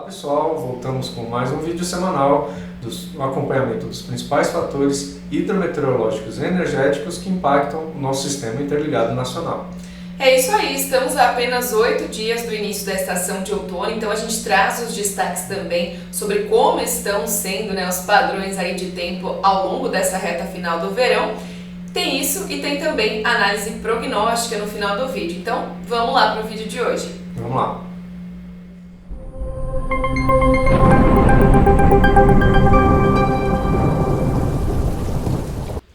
pessoal, voltamos com mais um vídeo semanal do acompanhamento dos principais fatores hidrometeorológicos e energéticos que impactam o nosso sistema interligado nacional. É isso aí, estamos a apenas 8 dias do início da estação de outono, então a gente traz os destaques também sobre como estão sendo, os padrões aí de tempo ao longo dessa reta final do verão. Tem isso e tem também análise prognóstica no final do vídeo, então vamos lá para o vídeo de hoje. Vamos lá.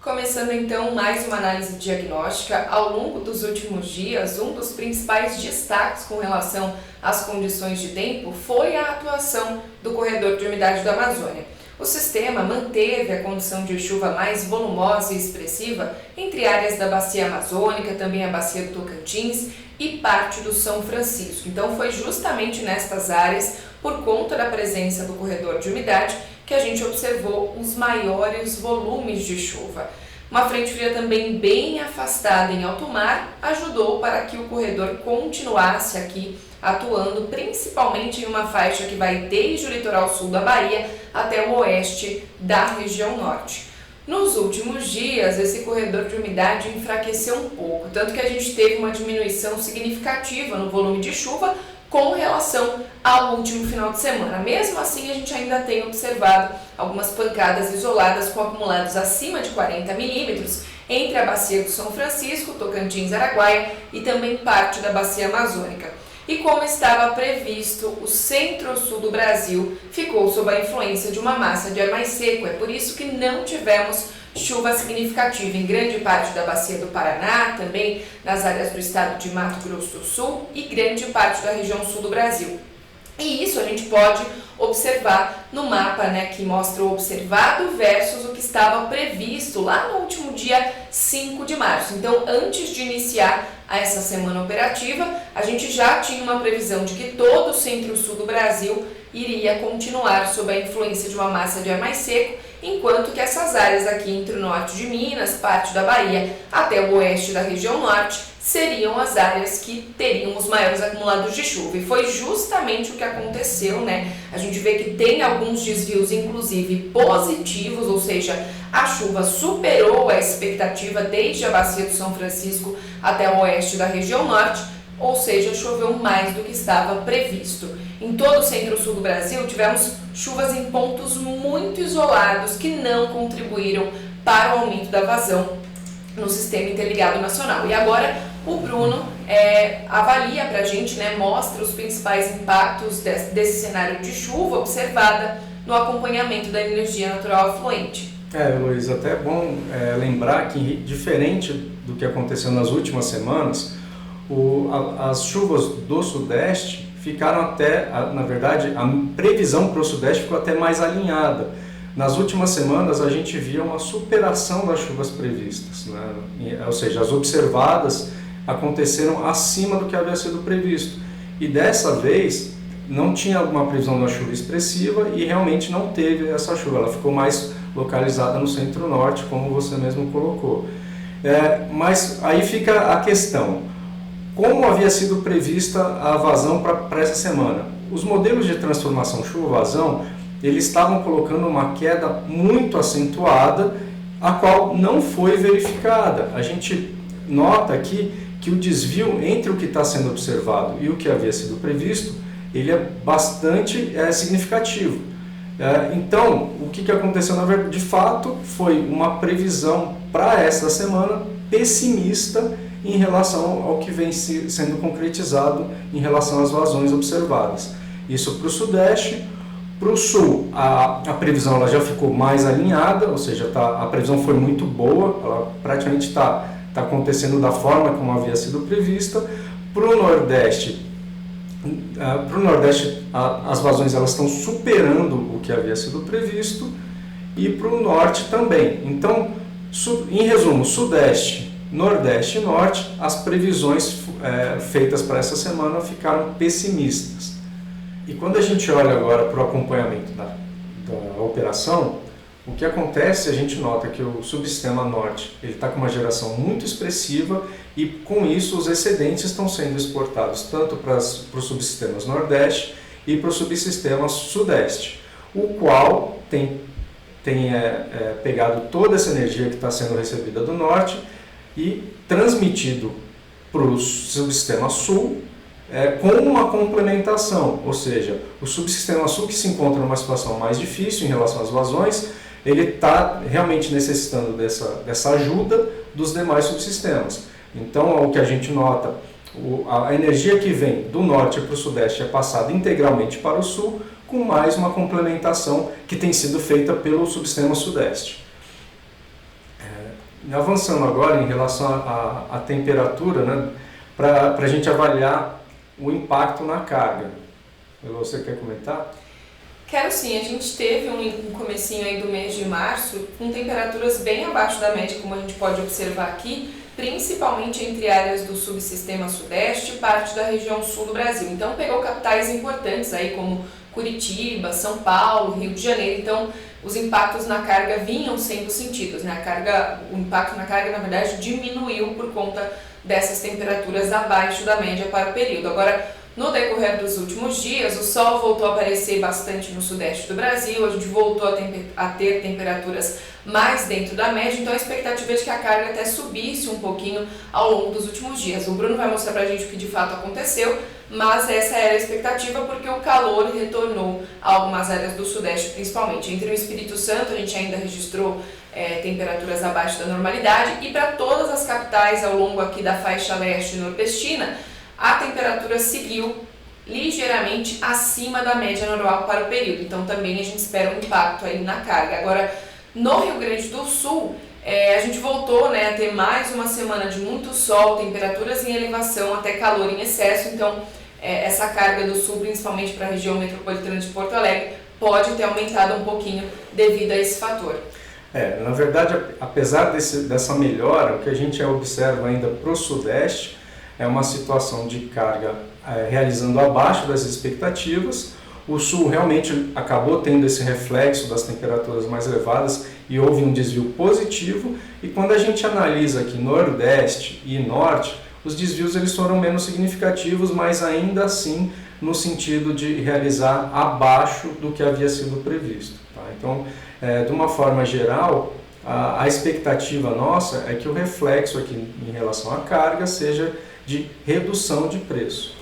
Começando então mais uma análise diagnóstica. Ao longo dos últimos dias, um dos principais destaques com relação às condições de tempo foi a atuação do corredor de umidade da Amazônia. O sistema manteve a condição de chuva mais volumosa e expressiva entre áreas da Bacia Amazônica, também a Bacia do Tocantins e parte do São Francisco. Então foi justamente nestas áreas, por conta da presença do corredor de umidade, que a gente observou os maiores volumes de chuva. Uma frente fria também bem afastada em alto mar ajudou para que o corredor continuasse aqui atuando, principalmente em uma faixa que vai desde o litoral sul da Bahia até o oeste da região norte. Nos últimos dias, esse corredor de umidade enfraqueceu um pouco, tanto que a gente teve uma diminuição significativa no volume de chuva com relação ao último final de semana. Mesmo assim, a gente ainda tem observado algumas pancadas isoladas com acumulados acima de 40 milímetros entre a Bacia do São Francisco, Tocantins, Araguaia e também parte da Bacia Amazônica. E como estava previsto, o centro-sul do Brasil ficou sob a influência de uma massa de ar mais seco. É por isso que não tivemos chuva significativa em grande parte da Bacia do Paraná, também nas áreas do estado de Mato Grosso do Sul e grande parte da região sul do Brasil. E isso a gente pode observar no mapa, que mostra o observado versus o que estava previsto lá no último dia 5 de março. Então, antes de iniciar essa semana operativa, a gente já tinha uma previsão de que todo o centro-sul do Brasil iria continuar sob a influência de uma massa de ar mais seco, enquanto que essas áreas aqui entre o norte de Minas, parte da Bahia, até o oeste da região norte, seriam as áreas que teriam os maiores acumulados de chuva. E foi justamente o que aconteceu, A gente vê que tem alguns desvios, inclusive positivos, ou seja, a chuva superou a expectativa desde a Bacia do São Francisco até o oeste da região norte, ou seja, choveu mais do que estava previsto. Em todo o centro-sul do Brasil, tivemos chuvas em pontos muito isolados que não contribuíram para o aumento da vazão no sistema interligado nacional. E agora o Bruno avalia para a gente, mostra os principais impactos desse cenário de chuva observada no acompanhamento da energia natural afluente. Luiz, até é bom lembrar que, diferente do que aconteceu nas últimas semanas, as chuvas do Sudeste ficaram até, na verdade, a previsão para o Sudeste ficou até mais alinhada. Nas últimas semanas a gente via uma superação das chuvas previstas, ou seja, as observadas aconteceram acima do que havia sido previsto. E dessa vez não tinha uma previsão de uma chuva expressiva e realmente não teve essa chuva, ela ficou mais localizada no centro-norte, como você mesmo colocou. Mas aí fica a questão: como havia sido prevista a vazão para essa semana? Os modelos de transformação chuva-vazão, eles estavam colocando uma queda muito acentuada, a qual não foi verificada. A gente nota aqui que o desvio entre o que está sendo observado e o que havia sido previsto, ele é bastante significativo. Então, o que aconteceu, na verdade, de fato, foi uma previsão para esta semana pessimista em relação ao que vem sendo concretizado em relação às vazões observadas. Isso para o Sudeste. Para o Sul, a previsão ela já ficou mais alinhada, ou seja, a previsão foi muito boa, ela praticamente está acontecendo da forma como havia sido prevista. Para o Nordeste, as vazões elas estão superando o que havia sido previsto, e para o Norte também. Então, em resumo, Sudeste, Nordeste e Norte, as previsões feitas para essa semana ficaram pessimistas. E quando a gente olha agora para o acompanhamento da operação, o que acontece, a gente nota que o subsistema norte está com uma geração muito expressiva e com isso os excedentes estão sendo exportados tanto para os subsistemas nordeste e para o subsistema sudeste, o qual tem pegado toda essa energia que está sendo recebida do norte e transmitido para o subsistema sul com uma complementação, ou seja, o subsistema sul, que se encontra numa situação mais difícil em relação às vazões, ele está realmente necessitando dessa ajuda dos demais subsistemas. Então, o que a gente nota, a energia que vem do norte para o sudeste é passada integralmente para o sul, com mais uma complementação que tem sido feita pelo subsistema sudeste. Avançando agora em relação à temperatura, né, para a gente avaliar o impacto na carga. Você quer comentar? Quero sim, a gente teve um comecinho aí do mês de março com temperaturas bem abaixo da média, como a gente pode observar aqui, principalmente entre áreas do subsistema sudeste e parte da região sul do Brasil. Então pegou capitais importantes aí como Curitiba, São Paulo, Rio de Janeiro. Então os impactos na carga vinham sendo sentidos, né? O impacto na carga, na verdade, diminuiu por conta dessas temperaturas abaixo da média para o período. Agora, no decorrer dos últimos dias, o sol voltou a aparecer bastante no sudeste do Brasil, a gente voltou a ter temperaturas mais dentro da média, então a expectativa é de que a carga até subisse um pouquinho ao longo dos últimos dias. O Bruno vai mostrar pra gente o que de fato aconteceu, mas essa era a expectativa porque o calor retornou a algumas áreas do sudeste principalmente. Entre o Espírito Santo a gente ainda registrou temperaturas abaixo da normalidade, e para todas as capitais ao longo aqui da faixa leste e nordestina, a temperatura seguiu ligeiramente acima da média normal para o período, então também a gente espera um impacto aí na carga. Agora, no Rio Grande do Sul, a gente voltou, né, a ter mais uma semana de muito sol, temperaturas em elevação, até calor em excesso, então essa carga do sul, principalmente para a região metropolitana de Porto Alegre, pode ter aumentado um pouquinho devido a esse fator. Na verdade, apesar dessa melhora, o que a gente observa ainda para o sudeste é uma situação de carga realizando abaixo das expectativas. O sul realmente acabou tendo esse reflexo das temperaturas mais elevadas e houve um desvio positivo. E quando a gente analisa aqui nordeste e norte, os desvios eles foram menos significativos, mas ainda assim no sentido de realizar abaixo do que havia sido previsto. Tá? Então, de uma forma geral, a expectativa nossa é que o reflexo aqui em relação à carga seja de redução de preço.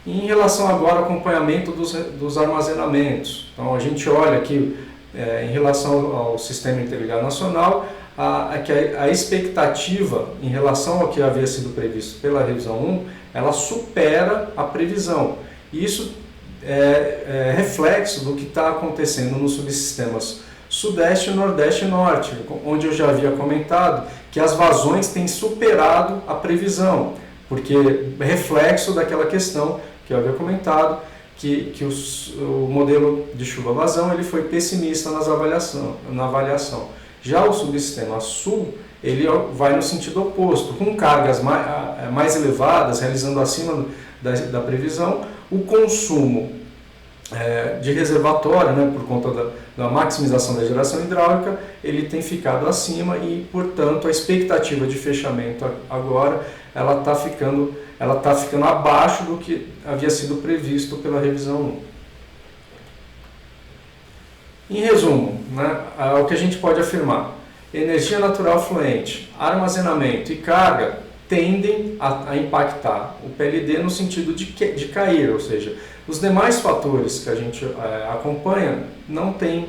Em relação agora ao acompanhamento dos armazenamentos, então a gente olha aqui em relação ao Sistema Interligado Nacional, a expectativa em relação ao que havia sido previsto pela revisão 1, ela supera a previsão. E isso é reflexo do que está acontecendo nos subsistemas Sudeste, Nordeste e Norte, onde eu já havia comentado que as vazões têm superado a previsão, porque é reflexo daquela questão que eu havia comentado, que o modelo de chuva-vazão ele foi pessimista na avaliação. Já o subsistema Sul, ele vai no sentido oposto, com cargas mais elevadas, realizando acima da previsão, o consumo de reservatório, né, por conta da maximização da geração hidráulica, ele tem ficado acima e, portanto, a expectativa de fechamento agora ela está ficando abaixo do que havia sido previsto pela revisão 1. Em resumo, né, o que a gente pode afirmar: energia natural fluente, armazenamento e carga tendem a impactar o PLD no sentido de cair, ou seja, os demais fatores que a gente acompanha não tem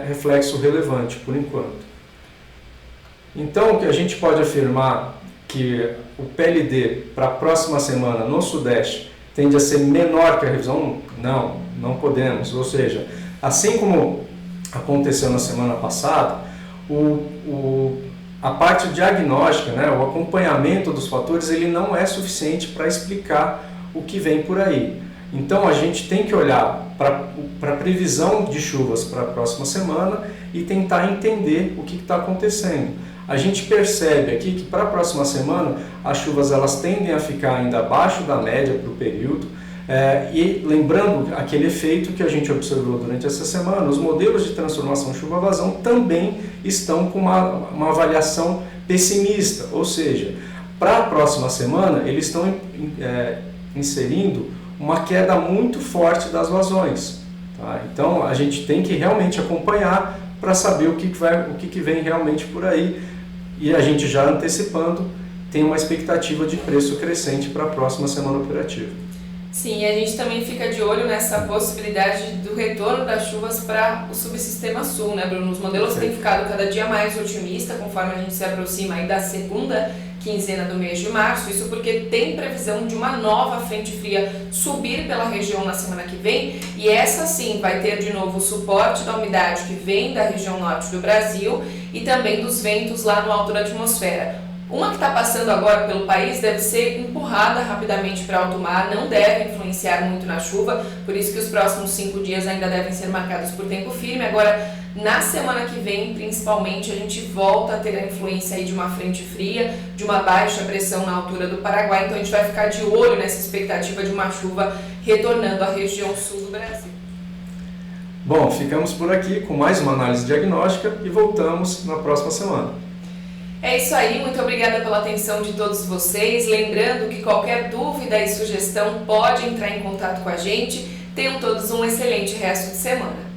reflexo relevante por enquanto. Então, o que a gente pode afirmar que o PLD para a próxima semana no Sudeste tende a ser menor que a revisão 1? Não podemos. Ou seja, assim como aconteceu na semana passada, a parte diagnóstica, né, o acompanhamento dos fatores, ele não é suficiente para explicar o que vem por aí. Então a gente tem que olhar para a previsão de chuvas para a próxima semana e tentar entender o que está acontecendo. A gente percebe aqui que para a próxima semana as chuvas elas tendem a ficar ainda abaixo da média para o período, e lembrando aquele efeito que a gente observou durante essa semana, os modelos de transformação chuva-vazão também estão com uma avaliação pessimista, ou seja, para a próxima semana eles estão inserindo uma queda muito forte das vazões. Tá? Então a gente tem que realmente acompanhar para saber o que vem realmente por aí. E a gente já antecipando, tem uma expectativa de preço crescente para a próxima semana operativa. Sim, a gente também fica de olho nessa possibilidade do retorno das chuvas para o subsistema sul, né, Bruno? Os modelos têm ficado cada dia mais otimistas conforme a gente se aproxima aí da segunda quinzena do mês de março, isso porque tem previsão de uma nova frente fria subir pela região na semana que vem, e essa sim vai ter de novo o suporte da umidade que vem da região norte do Brasil e também dos ventos lá no alto da atmosfera. Uma que está passando agora pelo país deve ser empurrada rapidamente para alto mar, não deve influenciar muito na chuva, por isso que os próximos 5 dias ainda devem ser marcados por tempo firme. Agora, na semana que vem, principalmente, a gente volta a ter a influência aí de uma frente fria, de uma baixa pressão na altura do Paraguai, então a gente vai ficar de olho nessa expectativa de uma chuva retornando à região sul do Brasil. Bom, ficamos por aqui com mais uma análise diagnóstica e voltamos na próxima semana. É isso aí, muito obrigada pela atenção de todos vocês. Lembrando que qualquer dúvida e sugestão pode entrar em contato com a gente. Tenham todos um excelente resto de semana.